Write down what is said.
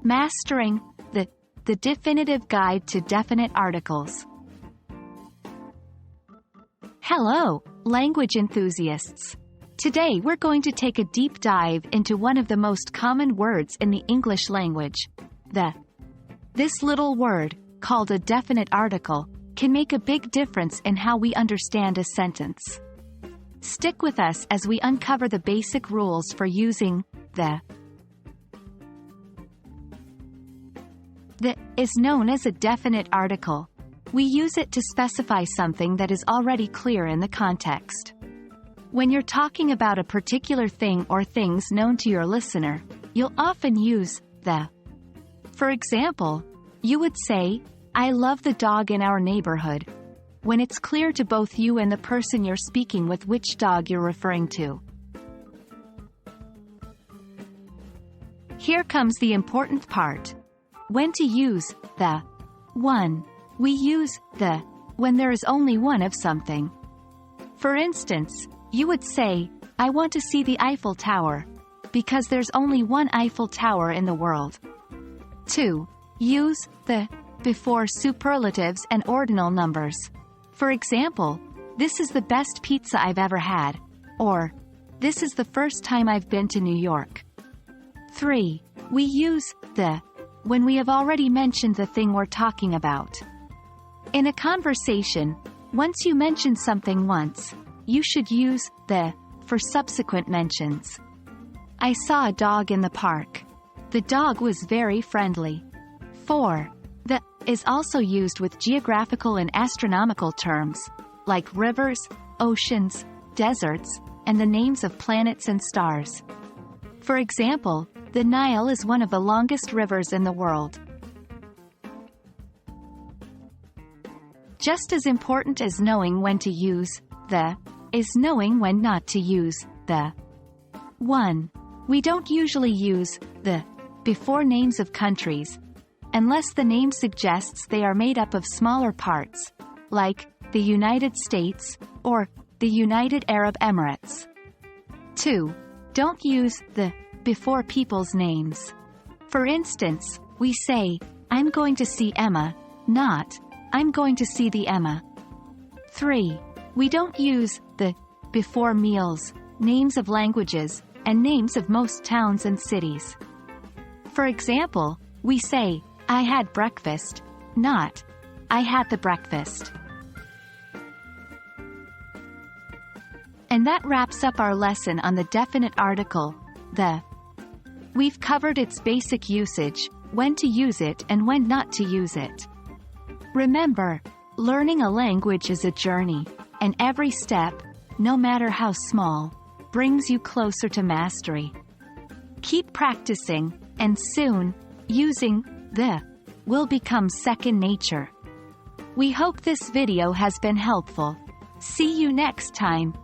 Mastering the definitive guide to definite articles. Hello, language enthusiasts. Today we're going to take a deep dive into one of the most common words in the English language. This little word, called a definite article, can make a big difference in how we understand a sentence. Stick with us as we uncover the basic rules for using the is known as a definite article. We use it to specify something that is already clear in the context. When you're talking about a particular thing or things known to your listener, you'll often use the. For example, you would say, "I love the dog in our neighborhood," when it's clear to both you and the person you're speaking with which dog you're referring to. Here comes the important part. When to use the. 1. We use the when there is only one of something. For instance, you would say, "I want to see the Eiffel Tower," because there's only one Eiffel Tower in the world. 2. Use the before superlatives and ordinal numbers. For example, "This is the best pizza I've ever had," or "This is the first time I've been to New York." 3. We use the when we have already mentioned the thing we're talking about. In a conversation, once you mention something once, you should use the for subsequent mentions. "I saw a dog in the park. The dog was very friendly." 4. The is also used with geographical and astronomical terms, like rivers, oceans, deserts, and the names of planets and stars. For example, the Nile is one of the longest rivers in the world. Just as important as knowing when to use the is knowing when not to use the. 1. We don't usually use the before names of countries, unless the name suggests they are made up of smaller parts, like the United States or the United Arab Emirates. 2. Don't use the before people's names. For instance, we say, "I'm going to see Emma," not, "I'm going to see the Emma." 3. We don't use the before meals, names of languages, and names of most towns and cities. For example, we say, "I had breakfast," not, "I had the breakfast." And that wraps up our lesson on the definite article, the. We've covered its basic usage, when to use it and when not to use it. Remember, learning a language is a journey, and every step, no matter how small, brings you closer to mastery. Keep practicing, and soon, using the will become second nature. We hope this video has been helpful. See you next time.